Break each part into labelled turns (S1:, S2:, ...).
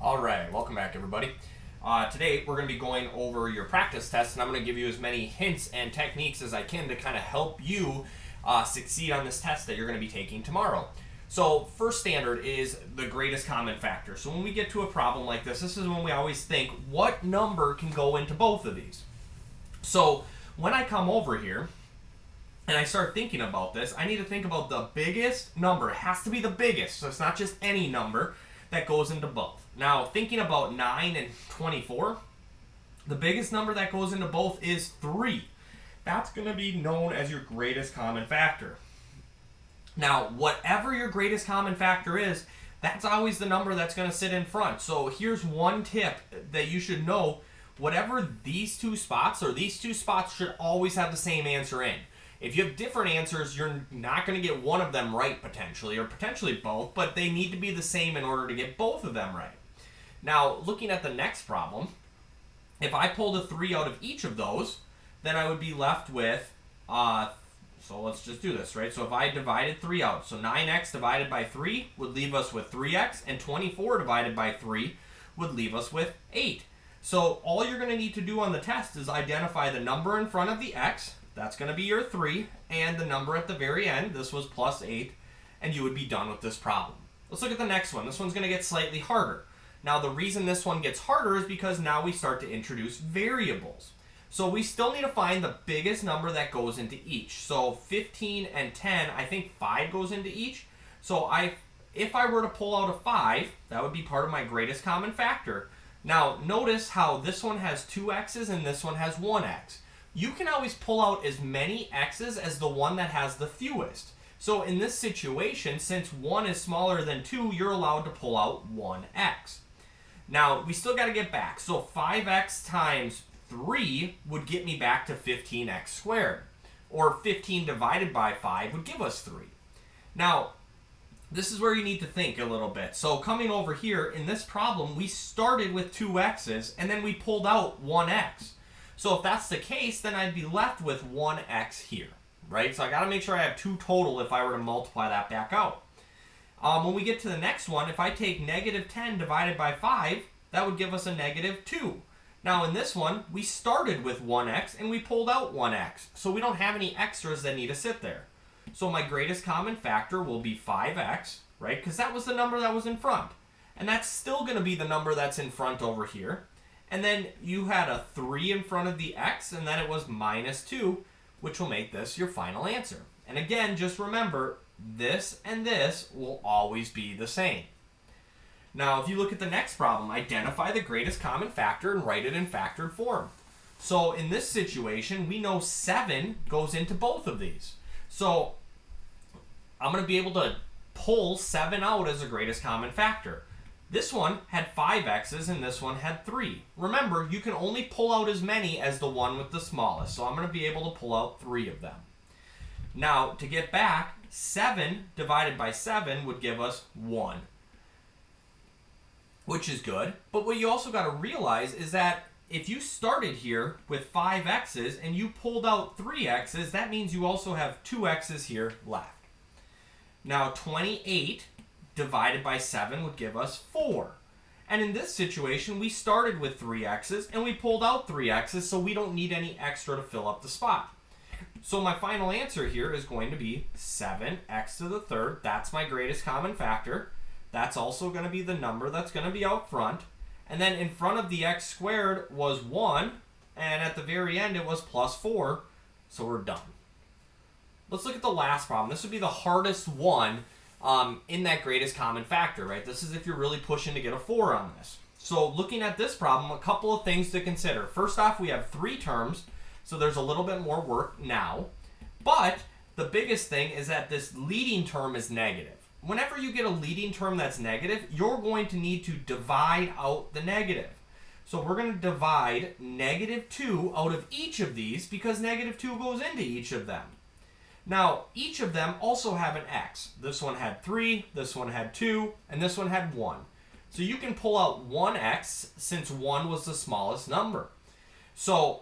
S1: All right, welcome back, everybody. Today we're going to be going over your practice test, and I'm going to give you as many hints and techniques as I can to kind of help you succeed on this test that you're going to be taking tomorrow. So first standard is the greatest common factor. So when we get to a problem like this is when we always think, what number can go into both of these? So when I come over here and I start thinking about this, I need to think about the biggest number. It has to be the biggest, so it's not just any number that goes into both. Now, thinking about 9 and 24, the biggest number that goes into both is 3. That's going to be known as your greatest common factor. Now, whatever your greatest common factor is, that's always the number that's going to sit in front. So here's one tip that you should know. Whatever these two spots should always have the same answer in. If you have different answers, you're not going to get one of them right potentially, or potentially both, but they need to be the same in order to get both of them right. Now, looking at the next problem, if I pulled a 3 out of each of those, then I would be left with, so let's just do this, right? So if I divided 3 out, so 9x divided by 3 would leave us with 3x, and 24 divided by 3 would leave us with 8. So all you're going to need to do on the test is identify the number in front of the x, that's going to be your 3, and the number at the very end, this was plus 8, and you would be done with this problem. Let's look at the next one. This one's going to get slightly harder. Now, the reason this one gets harder is because now we start to introduce variables. So we still need to find the biggest number that goes into each. So 15 and 10, I think 5 goes into each. So if I were to pull out a 5, that would be part of my greatest common factor. Now, notice how this one has 2 x's and this one has 1 x. You can always pull out as many x's as the one that has the fewest. So in this situation, since 1 is smaller than 2, you're allowed to pull out 1x. Now, we still got to get back. So 5x times 3 would get me back to 15x squared. Or 15 divided by 5 would give us 3. Now, this is where you need to think a little bit. So coming over here, in this problem, we started with 2 x's, and then we pulled out 1x. So if that's the case, then I'd be left with 1x here, right? So I got to make sure I have 2 total if I were to multiply that back out. When we get to the next one, if I take negative 10 divided by 5, that would give us a negative 2. Now in this one, we started with 1x and we pulled out 1x. So we don't have any extras that need to sit there. So my greatest common factor will be 5x, right? Because that was the number that was in front. And that's still going to be the number that's in front over here. And then you had a 3 in front of the x, and then it was minus 2, which will make this your final answer. And again, just remember, this and this will always be the same. Now, if you look at the next problem, identify the greatest common factor and write it in factored form. So in this situation, we know 7 goes into both of these. So I'm going to be able to pull 7 out as a greatest common factor. This one had 5 x's and this one had 3. Remember, you can only pull out as many as the one with the smallest, so I'm going to be able to pull out 3 of them. Now, to get back, 7 divided by 7 would give us 1, which is good. But what you also got to realize is that if you started here with 5 x's and you pulled out 3 x's, that means you also have 2 x's here left. Now, 28 divided by 7 would give us 4. And in this situation, we started with 3 x's and we pulled out 3 x's, so we don't need any extra to fill up the spot. So my final answer here is going to be 7x to the third. That's my greatest common factor. That's also going to be the number that's going to be out front. And then in front of the x squared was 1, and at the very end it was plus 4, so we're done. Let's look at the last problem. This would be the hardest one in that greatest common factor, right? This is if you're really pushing to get a 4 on this. So looking at this problem, a couple of things to consider. First off, we have 3 terms, so there's a little bit more work now. But the biggest thing is that this leading term is negative. Whenever you get a leading term that's negative, you're going to need to divide out the negative. So we're going to divide negative 2 out of each of these because negative 2 goes into each of them. Now, each of them also have an x. This one had 3, this one had 2, and this one had 1. So you can pull out 1x since 1 was the smallest number. So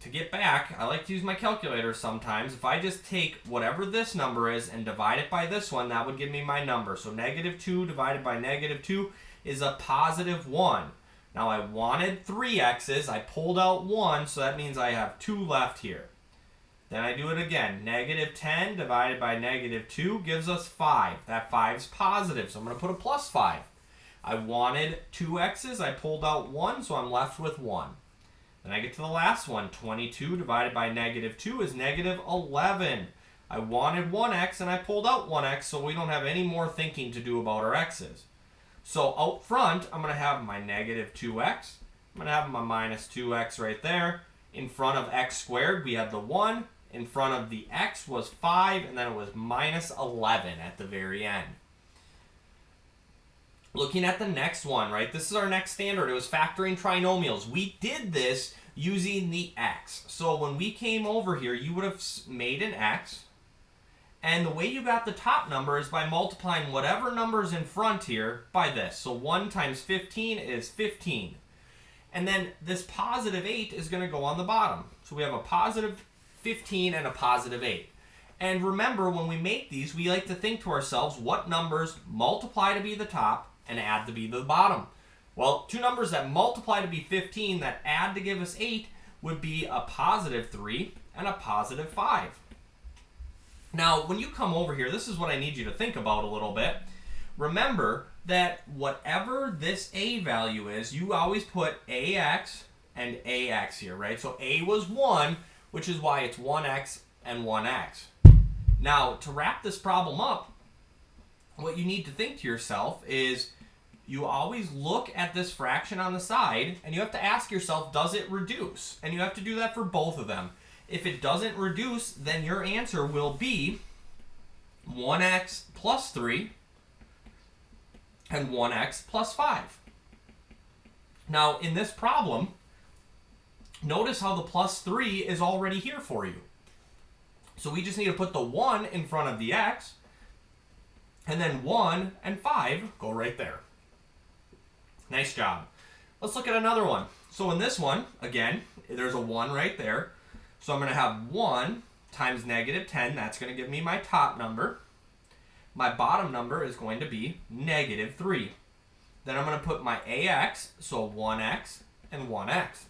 S1: to get back, I like to use my calculator sometimes. If I just take whatever this number is and divide it by this one, that would give me my number. So negative 2 divided by negative 2 is a positive 1. Now I wanted 3 x's. I pulled out 1, so that means I have 2 left here. Then I do it again. Negative 10 divided by negative 2 gives us 5. That 5 is positive, so I'm going to put a plus 5. I wanted 2 x's. I pulled out 1, so I'm left with 1. Then I get to the last one. 22 divided by negative 2 is negative 11. I wanted 1x and I pulled out 1x, so we don't have any more thinking to do about our x's. So out front, I'm going to have my negative 2x. I'm going to have my minus 2x right there. In front of x squared, we had the 1. In front of the x was 5, and then it was minus 11 at the very end. Looking at the next one, right? This is our next standard. It was factoring trinomials. We did this using the x. So when we came over here, you would have made an x. And the way you got the top number is by multiplying whatever number's in front here by this. So 1 times 15 is 15. And then this positive 8 is going to go on the bottom. So we have a positive 15 and a positive 8. And remember, when we make these, we like to think to ourselves, what numbers multiply to be the top and add to be the bottom? Well, two numbers that multiply to be 15 that add to give us 8 would be a positive 3 and a positive 5. Now, when you come over here, this is what I need you to think about a little bit. Remember that whatever this a value is, you always put ax and ax here, right? So a was 1, which is why it's 1x and 1x. Now, to wrap this problem up, what you need to think to yourself is you always look at this fraction on the side, and you have to ask yourself, does it reduce? And you have to do that for both of them. If it doesn't reduce, then your answer will be 1x plus 3 and 1x plus 5. Now, in this problem, notice how the plus 3 is already here for you. So we just need to put the 1 in front of the x, and then 1 and 5 go right there. Nice job. Let's look at another one. So in this one, again, there's a 1 right there. So I'm going to have 1 times negative 10. That's going to give me my top number. My bottom number is going to be negative 3. Then I'm going to put my ax, so 1x and 1x.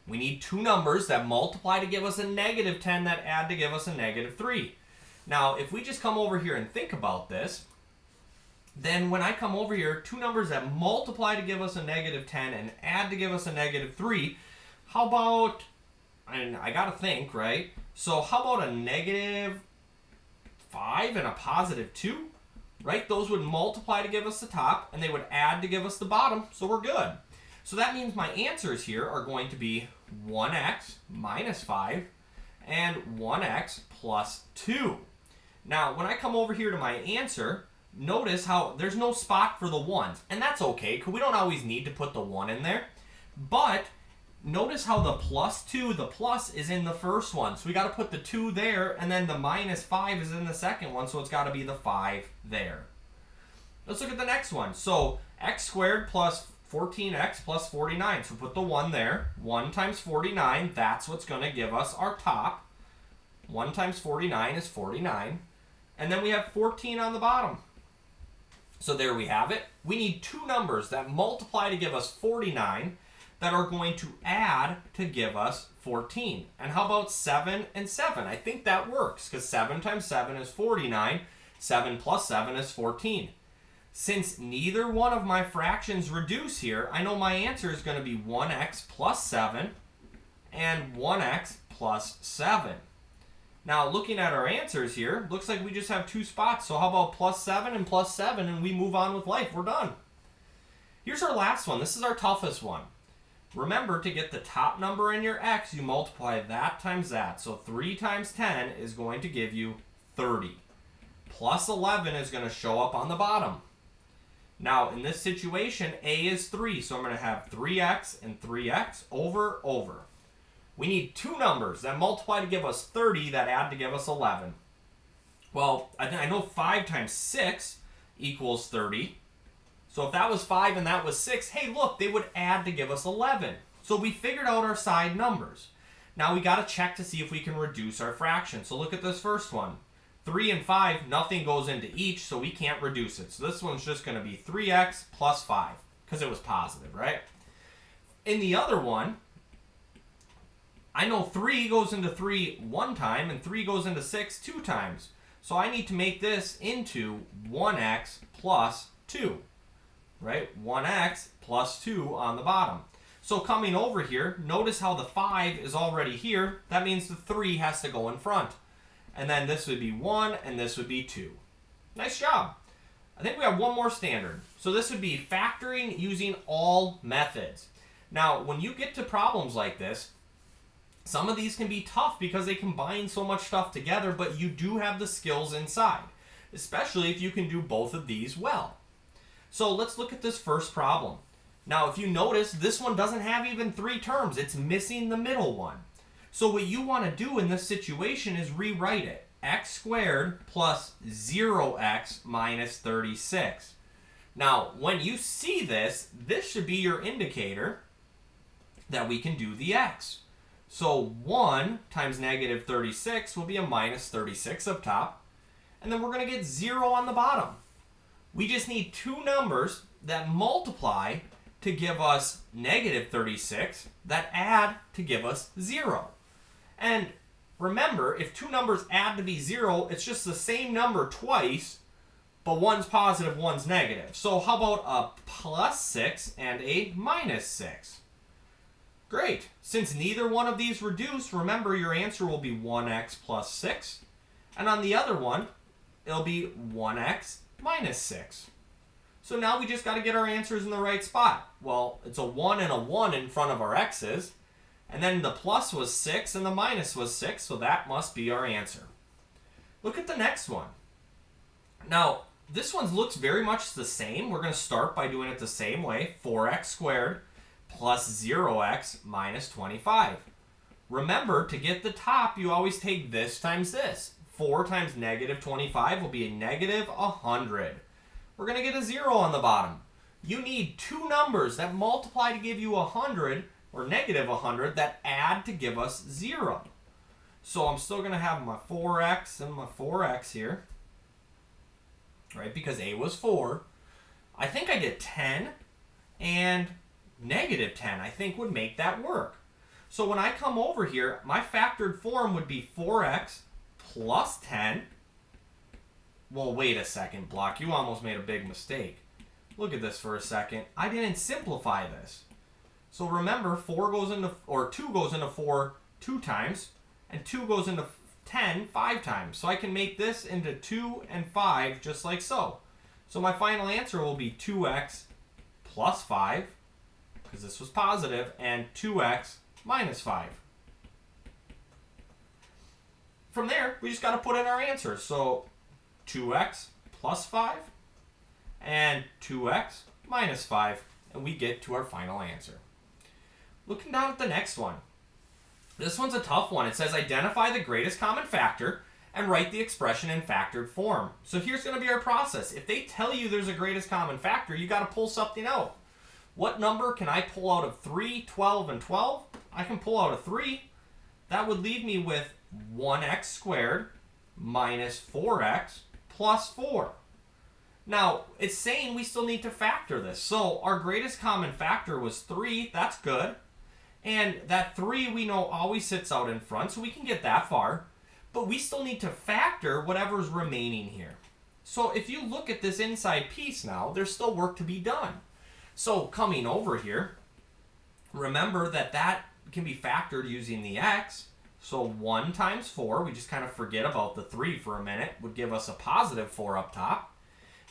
S1: We need two numbers that multiply to give us a negative 10 that add to give us a negative 3. Now, if we just come over here and think about this, then when I come over here, two numbers that multiply to give us a negative 10 and add to give us a negative 3, how about, and I got to think, right? So how about a negative 5 and a positive 2, right? Those would multiply to give us the top, and they would add to give us the bottom, so we're good. So that means my answers here are going to be 1x minus 5 and 1x plus 2. Now, when I come over here to my answer, notice how there's no spot for the 1s. And that's okay, because we don't always need to put the 1 in there. But notice how the plus 2, the plus is in the first one. So we got to put the 2 there, and then the minus 5 is in the second one, so it's got to be the 5 there. Let's look at the next one. So x squared plus 14x plus 49. So put the 1 there. 1 times 49, that's what's going to give us our top. 1 times 49 is 49. And then we have 14 on the bottom. So there we have it. We need two numbers that multiply to give us 49 that are going to add to give us 14. And how about 7 and 7? I think that works, because 7 times 7 is 49. 7 plus 7 is 14. Since neither one of my fractions reduce here, I know my answer is going to be 1x plus 7 and 1x plus 7. Now, looking at our answers here, looks like we just have two spots. So how about plus 7 and plus 7, and we move on with life. We're done. Here's our last one. This is our toughest one. Remember, to get the top number in your x, you multiply that times that. So 3 times 10 is going to give you 30. Plus 11 is going to show up on the bottom. Now, in this situation, a is 3, so I'm going to have 3x and 3x over. We need two numbers that multiply to give us 30 that add to give us 11. Well, I know 5 times 6 equals 30. So if that was 5 and that was 6, hey, look, they would add to give us 11. So we figured out our side numbers. Now we got to check to see if we can reduce our fraction. So look at this first one. 3 and 5, nothing goes into each, so we can't reduce it. So this one's just going to be 3x plus 5, because it was positive, right? In the other one, I know 3 goes into 3 one time, and 3 goes into 6 two times. So I need to make this into 1x plus 2, right? 1x plus 2 on the bottom. So coming over here, notice how the 5 is already here. That means the 3 has to go in front. And then this would be 1, and this would be 2. Nice job. I think we have one more standard. So this would be factoring using all methods. Now, when you get to problems like this, some of these can be tough because they combine so much stuff together, but you do have the skills inside, especially if you can do both of these well. So let's look at this first problem. Now, if you notice, this one doesn't have even 3 terms. It's missing the middle one. So what you want to do in this situation is rewrite it. X squared plus 0x minus 36. Now, when you see this, this should be your indicator that we can do the x. So 1 times negative 36 will be a minus 36 up top. And then we're going to get 0 on the bottom. We just need 2 numbers that multiply to give us negative 36 that add to give us 0. And remember, if 2 numbers add to be 0, it's just the same number twice, but one's positive, one's negative. So how about a plus 6 and a minus 6? Great. Since neither one of these reduce, remember your answer will be 1x plus 6. And on the other one, it'll be 1x minus 6. So now we just got to get our answers in the right spot. Well, it's a 1 and a 1 in front of our x's. And then the plus was 6 and the minus was 6, so that must be our answer. Look at the next one. Now, this one looks very much the same. We're going to start by doing it the same way. 4x squared plus 0x minus 25. Remember, to get the top, you always take this times this. 4 times negative 25 will be a negative 100. We're going to get a 0 on the bottom. You need 2 numbers that multiply to give you 100, or negative 100, that add to give us 0. So I'm still going to have my 4x and my 4x here, right, because a was 4. I think I get 10 and negative 10, I think, would make that work. So when I come over here, my factored form would be 4x plus 10. Well, wait a second, Block. You almost made a big mistake. Look at this for a second. I didn't simplify this. So remember, 2 goes into 4 2 times, and 2 goes into 10 5 times. So I can make this into 2 and 5 just like so. So my final answer will be 2x plus 5, because this was positive, and 2x minus 5. From there, we just got to put in our answers. So 2x plus 5 and 2x minus 5, and we get to our final answer. Looking down at the next one. This one's a tough one. It says identify the greatest common factor and write the expression in factored form. So here's going to be our process. If they tell you there's a greatest common factor, you got to pull something out. What number can I pull out of 3, 12, and 12? I can pull out a 3. That would leave me with 1x squared minus 4x plus 4. Now, it's saying we still need to factor this. So our greatest common factor was 3. That's good. And that 3 we know always sits out in front, so we can get that far. But we still need to factor whatever's remaining here. So if you look at this inside piece now, there's still work to be done. So coming over here, remember that that can be factored using the x. So 1 times 4, we just kind of forget about the 3 for a minute, would give us a positive 4 up top.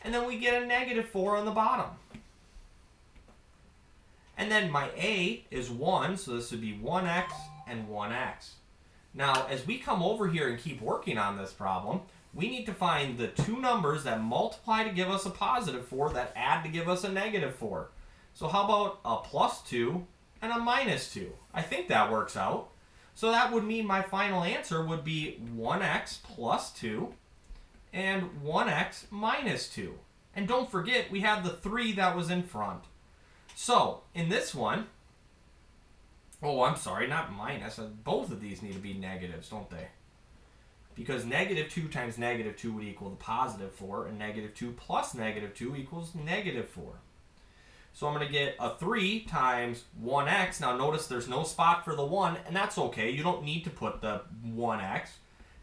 S1: And then we get a negative 4 on the bottom. And then my a is 1, so this would be 1x and 1x. Now, as we come over here and keep working on this problem, we need to find the 2 numbers that multiply to give us a positive 4 that add to give us a negative 4. So how about a plus 2 and a minus 2? I think that works out. So that would mean my final answer would be 1x plus 2 and 1x minus 2. And don't forget, we have the 3 that was in front. So in this one, Oh, I'm sorry, not minus. Both of these need to be negatives, don't they? Because negative 2 times negative 2 would equal the positive 4, and negative 2 plus negative 2 equals negative 4. So I'm going to get a 3 times 1x. Now notice there's no spot for the 1, and that's okay. You don't need to put the 1x.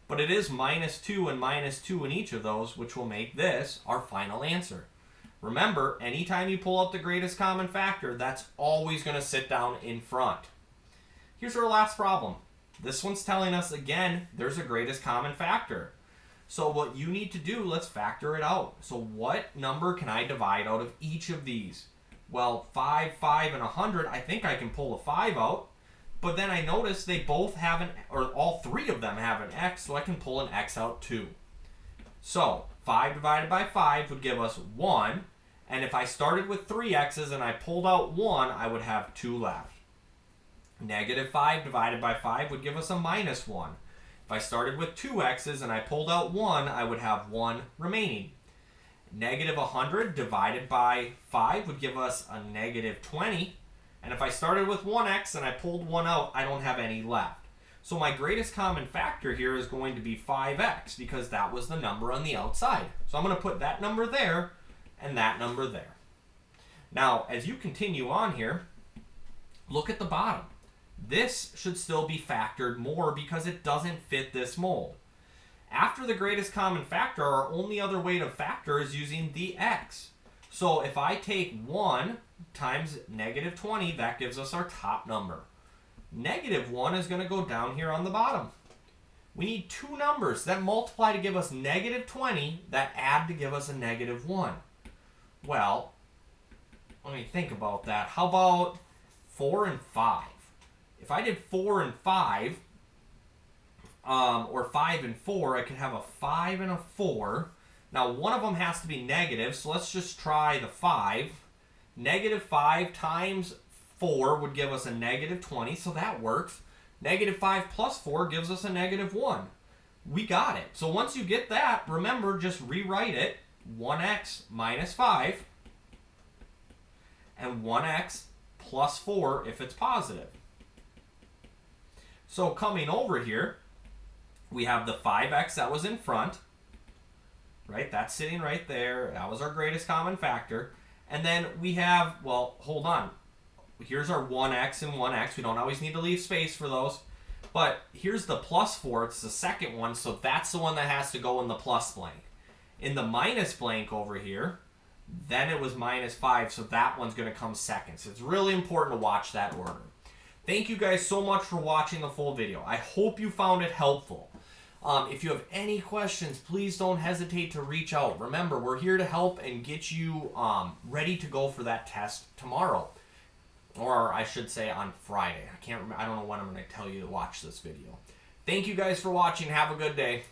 S1: But it is minus 2 and minus 2 in each of those, which will make this our final answer. Remember, anytime you pull out the greatest common factor, that's always going to sit down in front. Here's our last problem. This one's telling us, again, there's a greatest common factor. So what you need to do, let's factor it out. So what number can I divide out of each of these? Well, 5, 5, and 100, I think I can pull a 5 out. But then I notice they both have an, or all three of them have an x, so I can pull an x out too. So 5 divided by 5 would give us 1. And if I started with 3 x's and I pulled out 1, I would have 2 left. Negative 5 divided by 5 would give us a minus 1. If I started with 2 x's and I pulled out 1, I would have 1 remaining. Negative 100 divided by 5 would give us a negative 20. And if I started with 1x and I pulled 1 out, I don't have any left. So my greatest common factor here is going to be 5x because that was the number on the outside. So I'm going to put that number there and that number there. Now, as you continue on here, look at the bottom. This should still be factored more because it doesn't fit this mold. After the greatest common factor, our only other way to factor is using the x. So if I take 1 times negative 20, that gives us our top number. Negative 1 is going to go down here on the bottom. We need two numbers that multiply to give us negative 20, that add to give us a negative 1. Well, let me think about that. How about 4 and 5? If I did 4 and 5, or 5 and 4, I could have a 5 and a 4. Now, one of them has to be negative, so let's just try the 5. Negative 5 times 4 would give us a negative 20, so that works. Negative 5 plus 4 gives us a negative 1. We got it. So once you get that, remember, just rewrite it. 1x minus 5 and 1x plus 4 if it's positive. So coming over here, we have the 5x that was in front, right? That's sitting right there. That was our greatest common factor. And then we have, well, hold on. Here's our 1x and 1x. We don't always need to leave space for those. But here's the plus 4. It's the second one, so that's the one that has to go in the plus blank. In the minus blank over here, then it was minus 5, so that one's going to come second. So it's really important to watch that order. Thank you guys so much for watching the full video. I hope you found it helpful. If you have any questions, please don't hesitate to reach out. Remember, we're here to help and get you ready to go for that test tomorrow. Or I should say on Friday. I don't know when I'm going to tell you to watch this video. Thank you guys for watching. Have a good day.